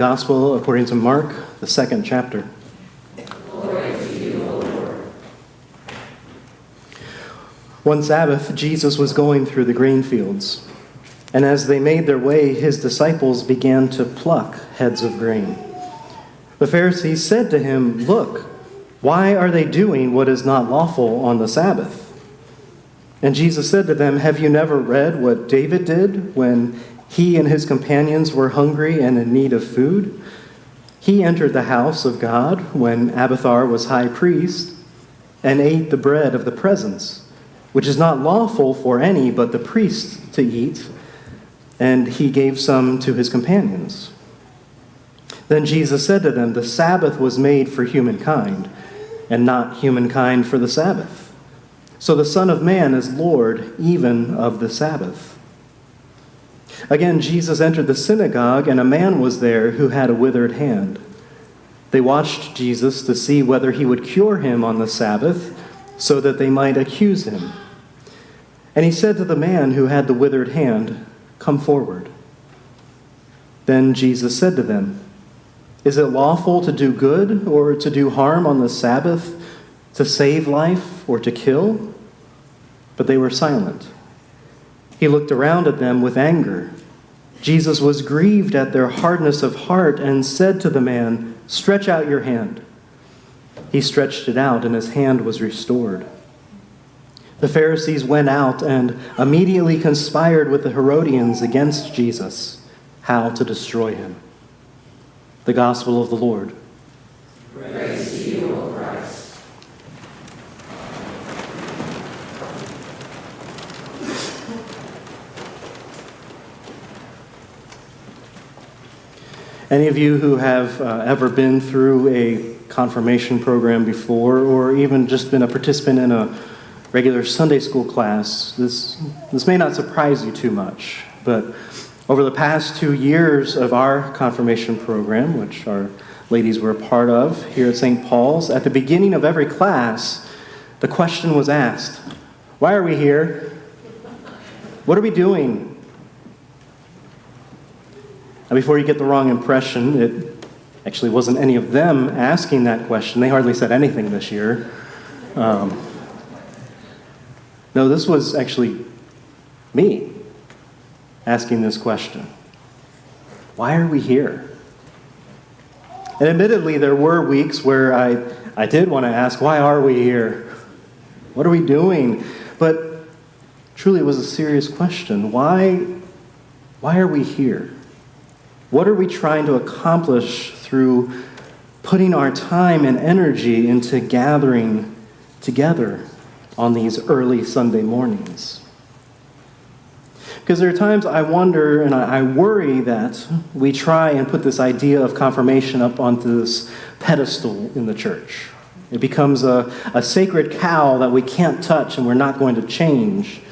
Gospel according to Mark, the 2nd chapter. Glory to you, O Lord. One Sabbath, Jesus was going through the grain fields, and as they made their way, his disciples began to pluck heads of grain. The Pharisees said to him, "Look, why are they doing what is not lawful on the Sabbath?" And Jesus said to them, "Have you never read what David did when he and his companions were hungry and in need of food? He entered the house of God when Abiathar was high priest and ate the bread of the presence, which is not lawful for any but the priest to eat, and he gave some to his companions." Then Jesus said to them, "The Sabbath was made for humankind, and not humankind for the Sabbath. So the Son of Man is Lord even of the Sabbath." Again, Jesus entered the synagogue, and a man was there who had a withered hand. They watched Jesus to see whether he would cure him on the Sabbath, so that they might accuse him. And he said to the man who had the withered hand, "Come forward." Then Jesus said to them, "Is it lawful to do good or to do harm on the Sabbath, to save life or to kill?" But they were silent. He looked around at them with anger. Jesus was grieved at their hardness of heart and said to the man, "Stretch out your hand." He stretched it out, and his hand was restored. The Pharisees went out and immediately conspired with the Herodians against Jesus, how to destroy him. The Gospel of the Lord. Praise to you, O Christ. Any of you who have ever been through a confirmation program before, or even just been a participant in a regular Sunday school class, this may not surprise you too much. But over the past 2 years of our confirmation program, which our ladies were a part of here at St. Paul's, at the beginning of every class, the question was asked, "Why are we here? What are we doing?" Now, before you get the wrong impression, it actually wasn't any of them asking that question. They hardly said anything this year. No, this was actually me asking this question. Why are we here? And admittedly, there were weeks where I did want to ask, why are we here? What are we doing? But truly, it was a serious question. Why are we here? What are we trying to accomplish through putting our time and energy into gathering together on these early Sunday mornings? Because there are times I wonder and I worry that we try and put this idea of confirmation up onto this pedestal in the church. It becomes a sacred cow that we can't touch and we're not going to change.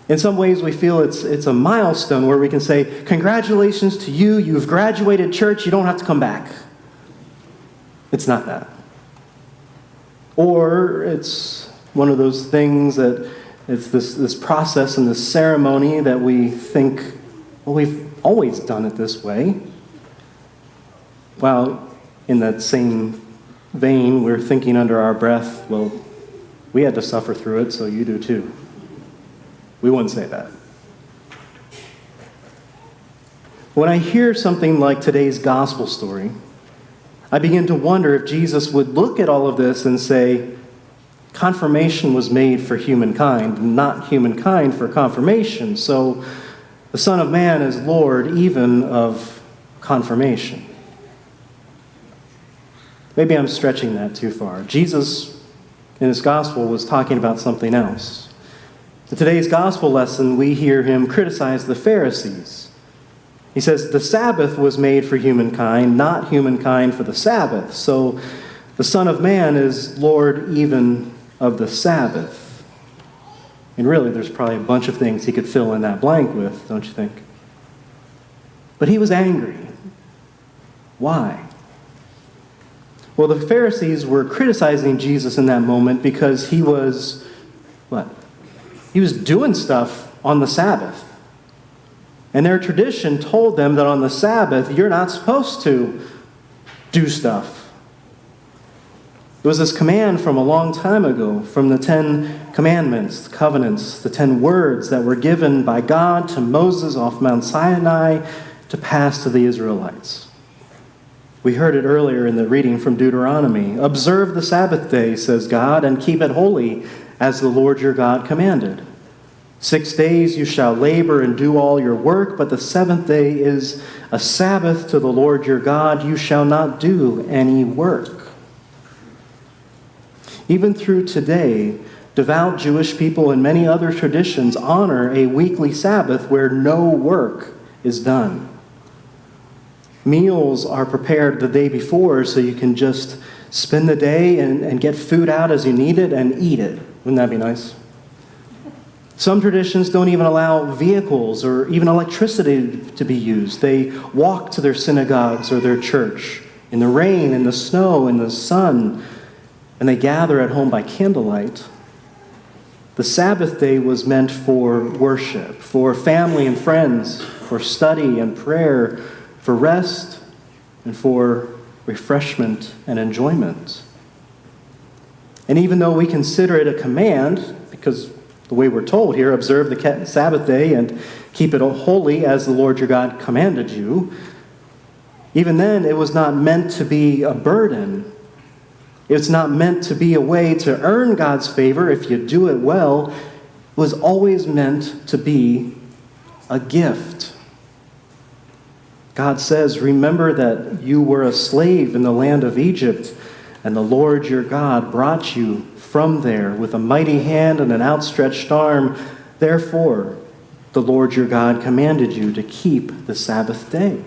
In some ways, we feel it's a milestone where we can say, "Congratulations to you, you've graduated church, you don't have to come back." It's not that. Or it's one of those things that it's this process and this ceremony that we think, well, we've always done it this way. While in that same vein, we're thinking under our breath, well, we had to suffer through it, so you do too. We wouldn't say that. When I hear something like today's gospel story, I begin to wonder if Jesus would look at all of this and say, confirmation was made for humankind, not humankind for confirmation. So the Son of Man is Lord even of confirmation. Maybe I'm stretching that too far. Jesus, in his gospel, was talking about something else. In today's gospel lesson, we hear him criticize the Pharisees. He says, the Sabbath was made for humankind, not humankind for the Sabbath. So the Son of Man is Lord even of the Sabbath. And really, there's probably a bunch of things he could fill in that blank with, don't you think? But he was angry. Why? Well, the Pharisees were criticizing Jesus in that moment because he was, what? He was doing stuff on the Sabbath. And their tradition told them that on the Sabbath, you're not supposed to do stuff. It was this command from a long time ago, from the 10 Commandments, the covenants, the 10 words that were given by God to Moses off Mount Sinai to pass to the Israelites. We heard it earlier in the reading from Deuteronomy. Observe the Sabbath day, says God, and keep it holy, as the Lord your God commanded. 6 days you shall labor and do all your work, but the seventh day is a Sabbath to the Lord your God. You shall not do any work. Even through today, devout Jewish people and many other traditions honor a weekly Sabbath where no work is done. Meals are prepared the day before so you can just spend the day and get food out as you need it and eat it. Wouldn't that be nice? Some traditions don't even allow vehicles or even electricity to be used. They walk to their synagogues or their church in the rain, in the snow, in the sun, and they gather at home by candlelight. The Sabbath day was meant for worship, for family and friends, for study and prayer, for rest, and for refreshment and enjoyment. And even though we consider it a command, because the way we're told here, observe the Sabbath day and keep it holy as the Lord your God commanded you, even then it was not meant to be a burden. It's not meant to be a way to earn God's favor if you do it well. It was always meant to be a gift. God says, remember that you were a slave in the land of Egypt, and the Lord your God brought you from there with a mighty hand and an outstretched arm. Therefore, the Lord your God commanded you to keep the Sabbath day.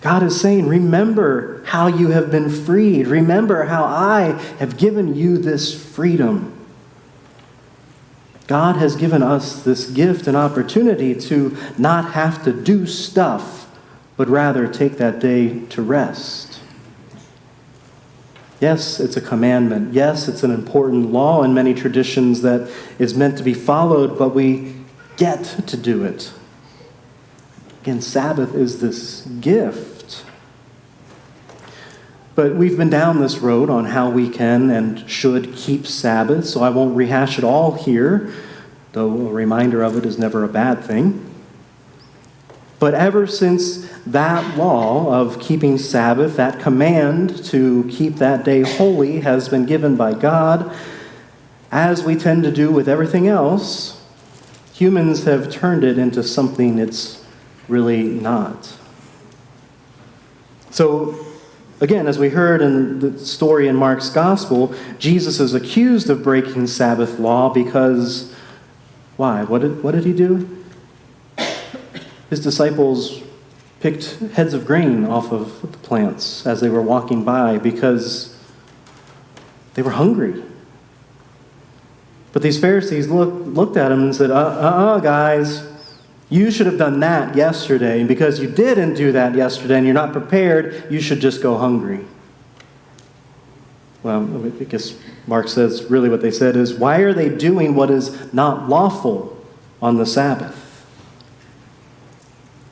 God is saying, remember how you have been freed. Remember how I have given you this freedom. God has given us this gift and opportunity to not have to do stuff, but rather take that day to rest. Yes, it's a commandment. Yes, it's an important law in many traditions that is meant to be followed, but we get to do it. Again, Sabbath is this gift. But we've been down this road on how we can and should keep Sabbath, so I won't rehash it all here, though a reminder of it is never a bad thing. But ever since that law of keeping Sabbath, that command to keep that day holy has been given by God, as we tend to do with everything else, humans have turned it into something it's really not. So, again, as we heard in the story in Mark's Gospel, Jesus is accused of breaking Sabbath law because, why? What did he do? His disciples picked heads of grain off of the plants as they were walking by because they were hungry. But these Pharisees looked at him and said, guys, you should have done that yesterday. And because you didn't do that yesterday and you're not prepared, you should just go hungry. Well, I guess Mark says really what they said is, why are they doing what is not lawful on the Sabbath?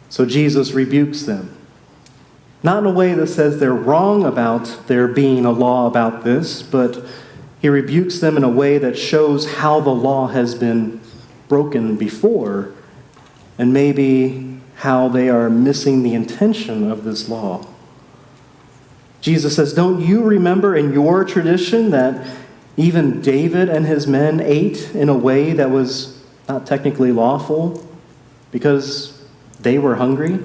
So Jesus rebukes them. Not in a way that says they're wrong about there being a law about this, but he rebukes them in a way that shows how the law has been broken before, and maybe how they are missing the intention of this law. Jesus says, don't you remember in your tradition that even David and his men ate in a way that was not technically lawful because they were hungry?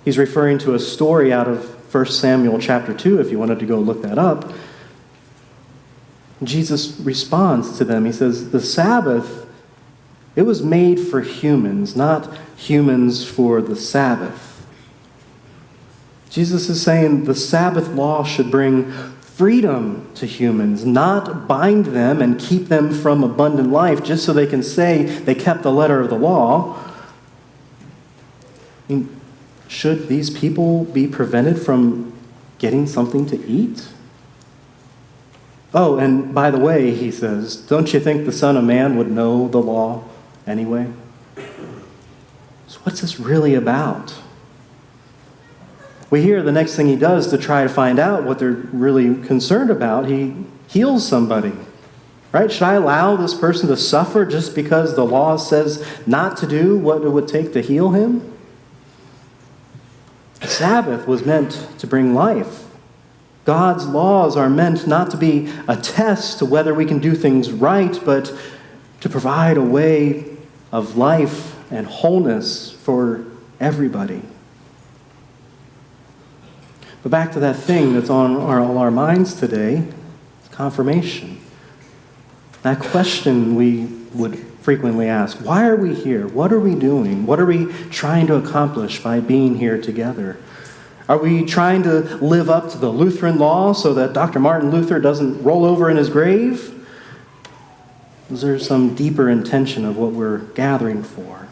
He's referring to a story out of 1 Samuel chapter 2, if you wanted to go look that up. Jesus responds to them. He says, the Sabbath, it was made for humans, not humans for the Sabbath. Jesus is saying the Sabbath law should bring freedom to humans, not bind them and keep them from abundant life just so they can say they kept the letter of the law. I mean, should these people be prevented from getting something to eat? Oh, and by the way, he says, don't you think the Son of Man would know the law anyway? what's this really about? We hear the next thing he does to try to find out what they're really concerned about, he heals somebody. Right? Should I allow this person to suffer just because the law says not to do what it would take to heal him? The Sabbath was meant to bring life. God's laws are meant not to be a test to whether we can do things right, but to provide a way of life and wholeness for everybody. But back to that thing that's on all our minds today, confirmation. That question we would frequently ask, why are we here? What are we doing? What are we trying to accomplish by being here together? Are we trying to live up to the Lutheran law so that Dr. Martin Luther doesn't roll over in his grave? Is there some deeper intention of what we're gathering for?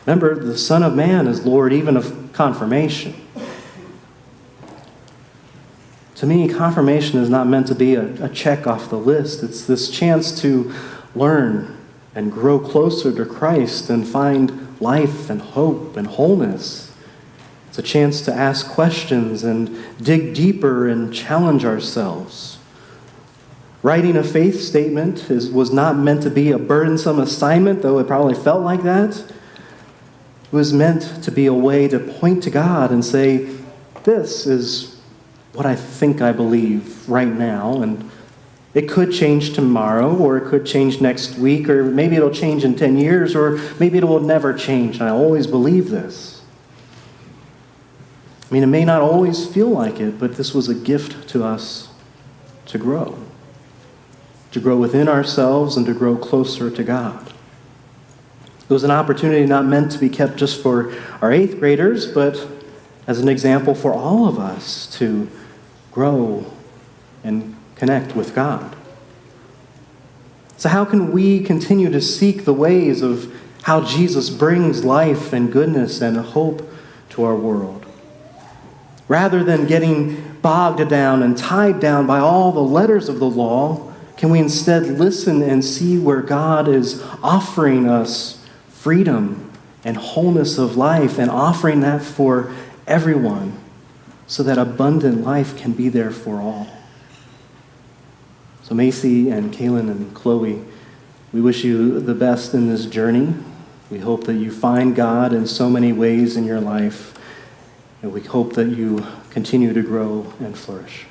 Remember, the Son of Man is Lord even of confirmation. To me, confirmation is not meant to be a check off the list. It's this chance to learn and grow closer to Christ and find life and hope and wholeness. It's a chance to ask questions and dig deeper and challenge ourselves. Writing a faith statement was not meant to be a burdensome assignment, though it probably felt like that. It was meant to be a way to point to God and say, this is what I think I believe right now, and it could change tomorrow, or it could change next week, or maybe it'll change in 10 years, or maybe it will never change, and I always believe this. I mean, it may not always feel like it, but this was a gift to us to grow within ourselves and to grow closer to God. It was an opportunity not meant to be kept just for our 8th graders, but as an example for all of us to grow and connect with God. So how can we continue to seek the ways of how Jesus brings life and goodness and hope to our world? Rather than getting bogged down and tied down by all the letters of the law, can we instead listen and see where God is offering us freedom and wholeness of life and offering that for everyone so that abundant life can be there for all? So Macy and Kaylin and Chloe, we wish you the best in this journey. We hope that you find God in so many ways in your life, and we hope that you continue to grow and flourish.